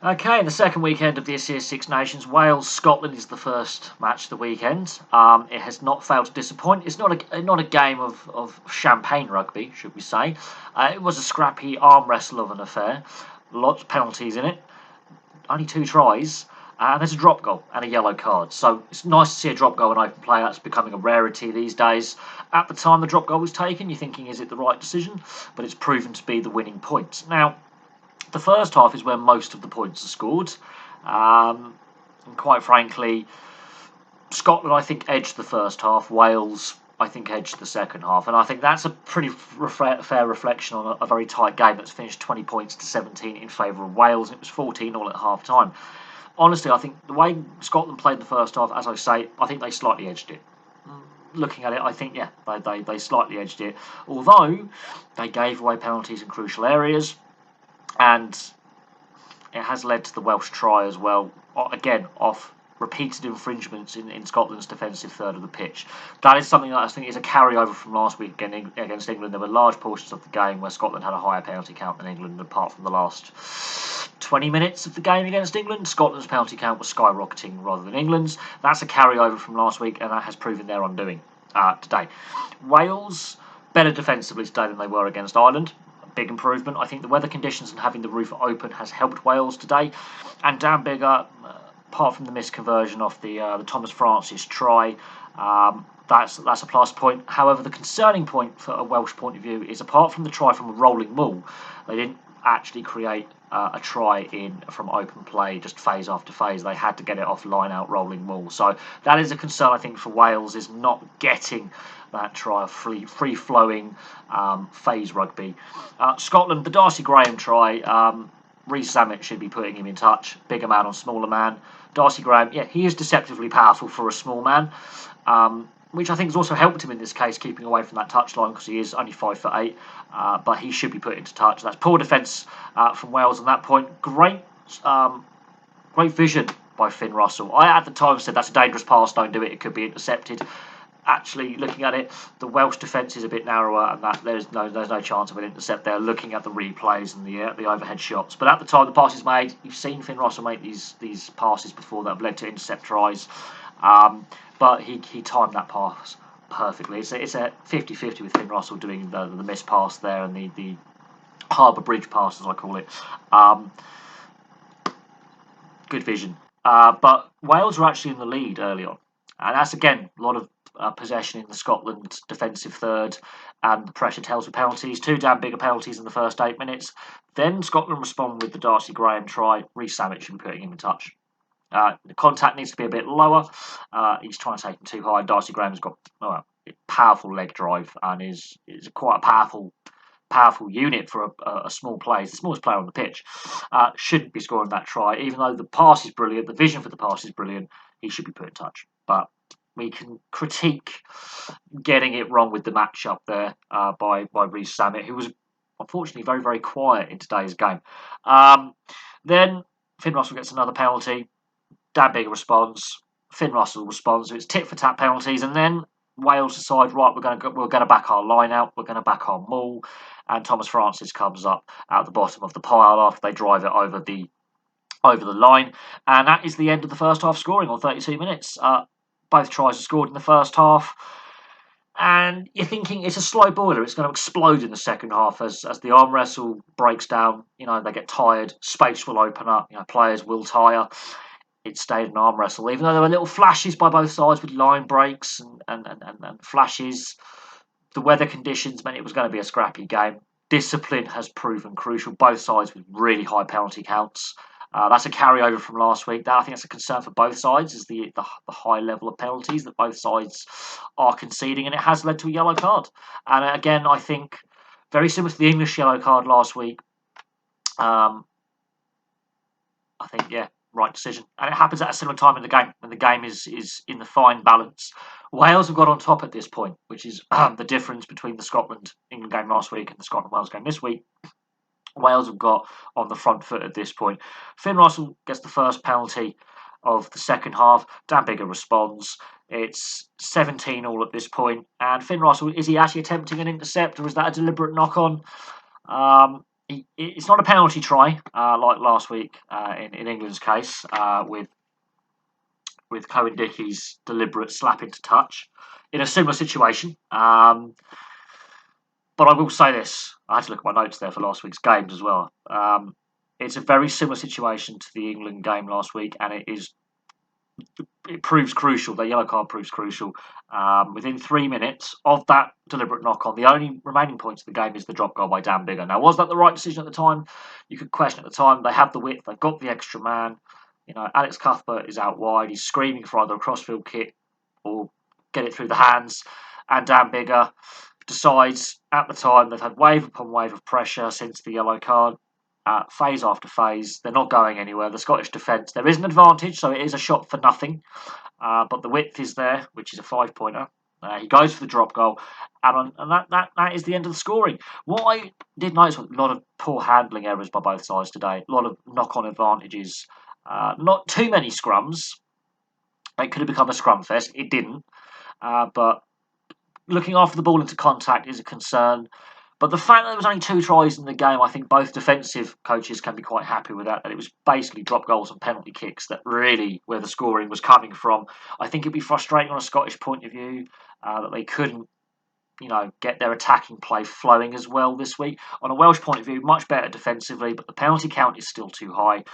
Okay, in the second weekend of this year's Six Nations, Wales-Scotland is the first match of the weekend. It has not failed to disappoint. It's not a game of champagne rugby, should we say. It was a scrappy arm wrestle of an affair. Lots of penalties in it. Only 2 tries. And there's a drop goal and a yellow card. So it's nice to see a drop goal in open play. That's becoming a rarity these days. At the time the drop goal was taken, you're thinking, is it the right decision? But it's proven to be the winning point. Now, the first half is where most of the points are scored. And quite frankly, Scotland, I think, edged the first half. Wales, I think, edged the second half. And I think that's a pretty fair reflection on a very tight game that's finished 20 points to 17 in favour of Wales. And it was 14-all at half-time. Honestly, I think the way Scotland played in the first half, as I say, I think they slightly edged it. Looking at it, I think, yeah, they slightly edged it. Although, they gave away penalties in crucial areas. And it has led to the Welsh try as well, again, off repeated infringements in Scotland's defensive third of the pitch. That is something that I think is a carryover from last week against England. There were large portions of the game where Scotland had a higher penalty count than England, apart from the last 20 minutes of the game against England. Scotland's penalty count was skyrocketing rather than England's. That's a carryover from last week, and that has proven their undoing today. Wales, better defensively today than they were against Ireland. Big improvement. I think the weather conditions and having the roof open has helped Wales today. And Dan Biggar, apart from the misconversion of the Thomas Francis try, that's a plus point. However, the concerning point for a Welsh point of view is, apart from the try from a rolling maul, they didn't actually create a try from open play, just phase after phase. They had to get it off line out rolling maul. So that is a concern, I think, for Wales, is not getting that try of free-flowing phase rugby. Scotland, the Darcy Graham try, Rhys Zammit should be putting him in touch. Bigger man on smaller man. Darcy Graham, yeah, he is deceptively powerful for a small man, which I think has also helped him in this case, keeping away from that touchline, because he is only 5'8", but he should be put into touch. That's poor defence from Wales on that point. Great vision by Finn Russell. I, at the time, said that's a dangerous pass, don't do it, it could be intercepted. Actually, looking at it, the Welsh defence is a bit narrower, and that there's no chance of an intercept there. Looking at the replays and the overhead shots, but at the time the pass is made, you've seen Finn Russell make these passes before that have led to intercept tries, but he timed that pass perfectly. It's a 50-50 with Finn Russell doing the missed pass there and the Harbour Bridge pass, as I call it. Good vision, but Wales are actually in the lead early on, and that's again a lot of possession in the Scotland defensive third, and the pressure tells with penalties. 2 damn bigger penalties in the first 8 minutes. Then Scotland respond with the Darcy Graham try. Rhys Zammit should be putting him in touch. The contact needs to be a bit lower. He's trying to take him too high. Darcy Graham's got a powerful leg drive and is quite a powerful unit for a small player. He's the smallest player on the pitch. Shouldn't be scoring that try, even though the pass is brilliant. The vision for the pass is brilliant. He should be put in touch, but we can critique getting it wrong with the matchup there by Rhys Zammit, who was unfortunately very, very quiet in today's game. Then Finn Russell gets another penalty. Dan Biggar responds. Finn Russell responds. So it's tit for tat penalties, and then Wales decide, right, we're going to back our line out. We're going to back our maul, and Thomas Francis comes up at the bottom of the pile after they drive it over the line, and that is the end of the first half scoring on 32 minutes. Both tries are scored in the first half, and you're thinking it's a slow boiler. It's going to explode in the second half as the arm wrestle breaks down. They get tired, space will open up, players will tire. It stayed an arm wrestle, even though there were little flashes by both sides with line breaks and flashes. The weather conditions meant it was going to be a scrappy game. Discipline has proven crucial, both sides with really high penalty counts. That's a carryover from last week. I think that's a concern for both sides, is the high level of penalties that both sides are conceding, and it has led to a yellow card. And again, I think very similar to the English yellow card last week. I think, yeah, right decision. And it happens at a similar time in the game, when the game is in the fine balance. Wales have got on top at this point, which is the difference between the Scotland-England game last week and the Scotland-Wales game this week. Wales have got on the front foot at this point. Finn Russell gets the first penalty of the second half. Dan Biggar responds. It's 17-all at this point. And Finn Russell, is he actually attempting an intercept, or is that a deliberate knock-on? It's not a penalty try like last week in England's case with Cohen Dickey's deliberate slap into touch in a similar situation. But I will say this: I had to look at my notes there for last week's games as well. It's a very similar situation to the England game last week, and it proves crucial. The yellow card proves crucial. Within 3 minutes of that deliberate knock on, the only remaining point of the game is the drop goal by Dan Biggar. Now, was that the right decision at the time? You could question at the time. They have the width. They've got the extra man. Alex Cuthbert is out wide. He's screaming for either a crossfield kick or get it through the hands. And Dan Biggar decides at the time they've had wave upon wave of pressure since the yellow card. Phase after phase, they're not going anywhere. The Scottish defence, there is an advantage, so it is a shot for nothing. But the width is there, which is a 5-pointer. He goes for the drop goal, and that is the end of the scoring. What I did notice was a lot of poor handling errors by both sides today. A lot of knock-on advantages. Not too many scrums. It could have become a scrum fest. It didn't. But looking after the ball into contact is a concern. But the fact that there was only 2 tries in the game, I think both defensive coaches can be quite happy with that. That it was basically drop goals and penalty kicks that really where the scoring was coming from. I think it'd be frustrating on a Scottish point of view that they couldn't, get their attacking play flowing as well this week. On a Welsh point of view, much better defensively, but the penalty count is still too high.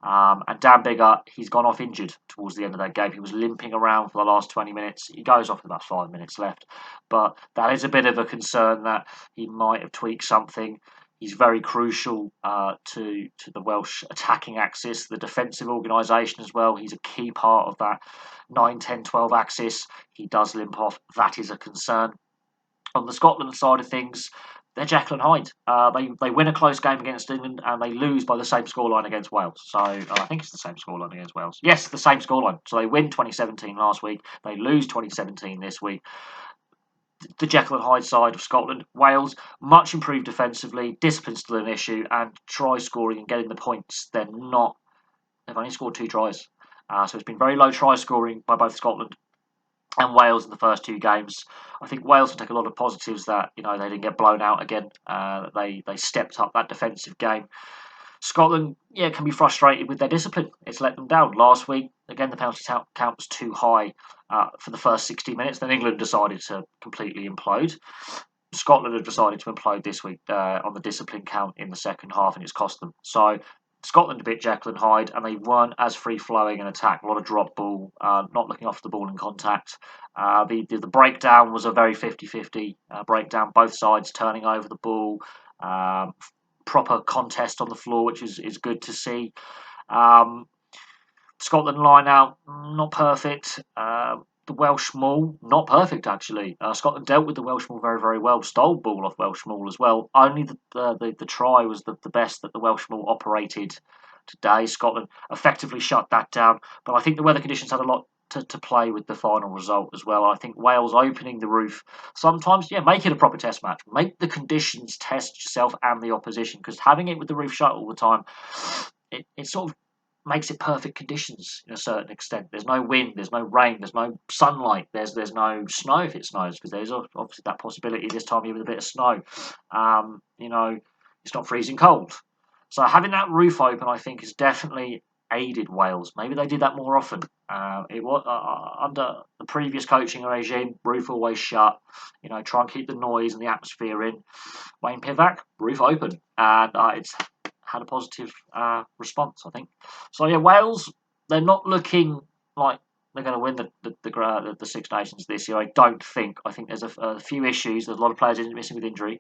And Dan Biggar, he's gone off injured towards the end of that game. He was limping around for the last 20 minutes. He goes off with about 5 minutes left. But that is a bit of a concern that he might have tweaked something. He's very crucial to the Welsh attacking axis, the defensive organisation as well. He's a key part of that 9, 10, 12 axis. He does limp off. That is a concern. On the Scotland side of things, they're Jekyll and Hyde. They win a close game against England and they lose by the same scoreline against Wales. So I think it's the same scoreline against Wales. Yes, the same scoreline. So they win 2017 last week. They lose 2017 this week. The Jekyll and Hyde side of Scotland, Wales, much improved defensively. Discipline's still an issue, and try scoring and getting the points. They've only scored 2 tries. So it's been very low try scoring by both Scotland and Wales in the first 2 games. I think Wales can take a lot of positives that they didn't get blown out again. They stepped up that defensive game. Scotland, can be frustrated with their discipline. It's let them down. Last week, again, the penalty count was too high for the first 60 minutes. Then England decided to completely implode. Scotland have decided to implode this week on the discipline count in the second half, and it's cost them. So Scotland a bit Jekyll and Hyde, and they weren't as free-flowing in attack. A lot of drop ball, not looking after the ball in contact. The breakdown was a very 50-50 breakdown, both sides turning over the ball. Proper contest on the floor, which is good to see. Scotland line out, not perfect. The Welsh maul, not perfect actually. Scotland dealt with the Welsh maul very, very well. Stole ball off Welsh maul as well. Only the try was the best that the Welsh maul operated today. Scotland effectively shut that down. But I think the weather conditions had a lot to play with the final result as well. I think Wales opening the roof sometimes, make it a proper test match. Make the conditions test yourself and the opposition, because having it with the roof shut all the time, it sort of makes it perfect conditions in a certain extent. There's no wind, there's no rain, there's no sunlight, there's no snow if it snows, because there's obviously that possibility this time of year with a bit of snow. It's not freezing cold. So having that roof open, I think, has definitely aided Wales. Maybe they did that more often. It was under the previous coaching regime, roof always shut. Try and keep the noise and the atmosphere in. Wayne Pivac, roof open, and it's had a positive response, I think. So Wales, they're not looking like they're going to win the Six Nations this year. I don't think. I think there's a few issues. There's a lot of players missing with injury,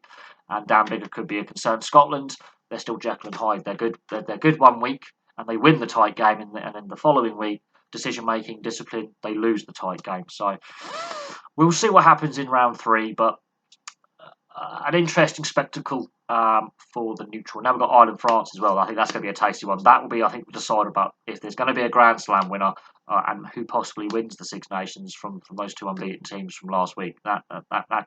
and Dan Biggar could be a concern. Scotland, they're still Jekyll and Hyde. They're good. They're good 1 week, and they win the tight game, and then the following week, decision making, discipline, they lose the tight game. So we'll see what happens in round 3, but an interesting spectacle for the neutral. Now we've got Ireland, France as well. I think that's going to be a tasty one. That will be, I think, decide about if there's going to be a Grand Slam winner and who possibly wins the Six Nations from those 2 unbeaten teams from last week. That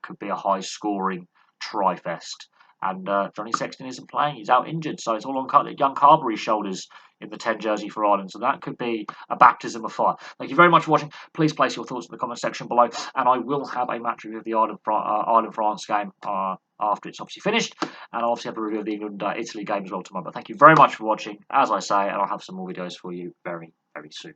could be a high-scoring tri-fest. And Johnny Sexton isn't playing; he's out injured, so it's all on young Carberry's shoulders in the 10 jersey for Ireland. So that could be a baptism of fire. Thank you very much for watching. Please place your thoughts in the comment section below, and I will have a match review of the Ireland-France game after it's obviously finished, and I'll obviously have a review of the England-Italy game as well tomorrow. But thank you very much for watching, as I say, and I'll have some more videos for you very, very soon.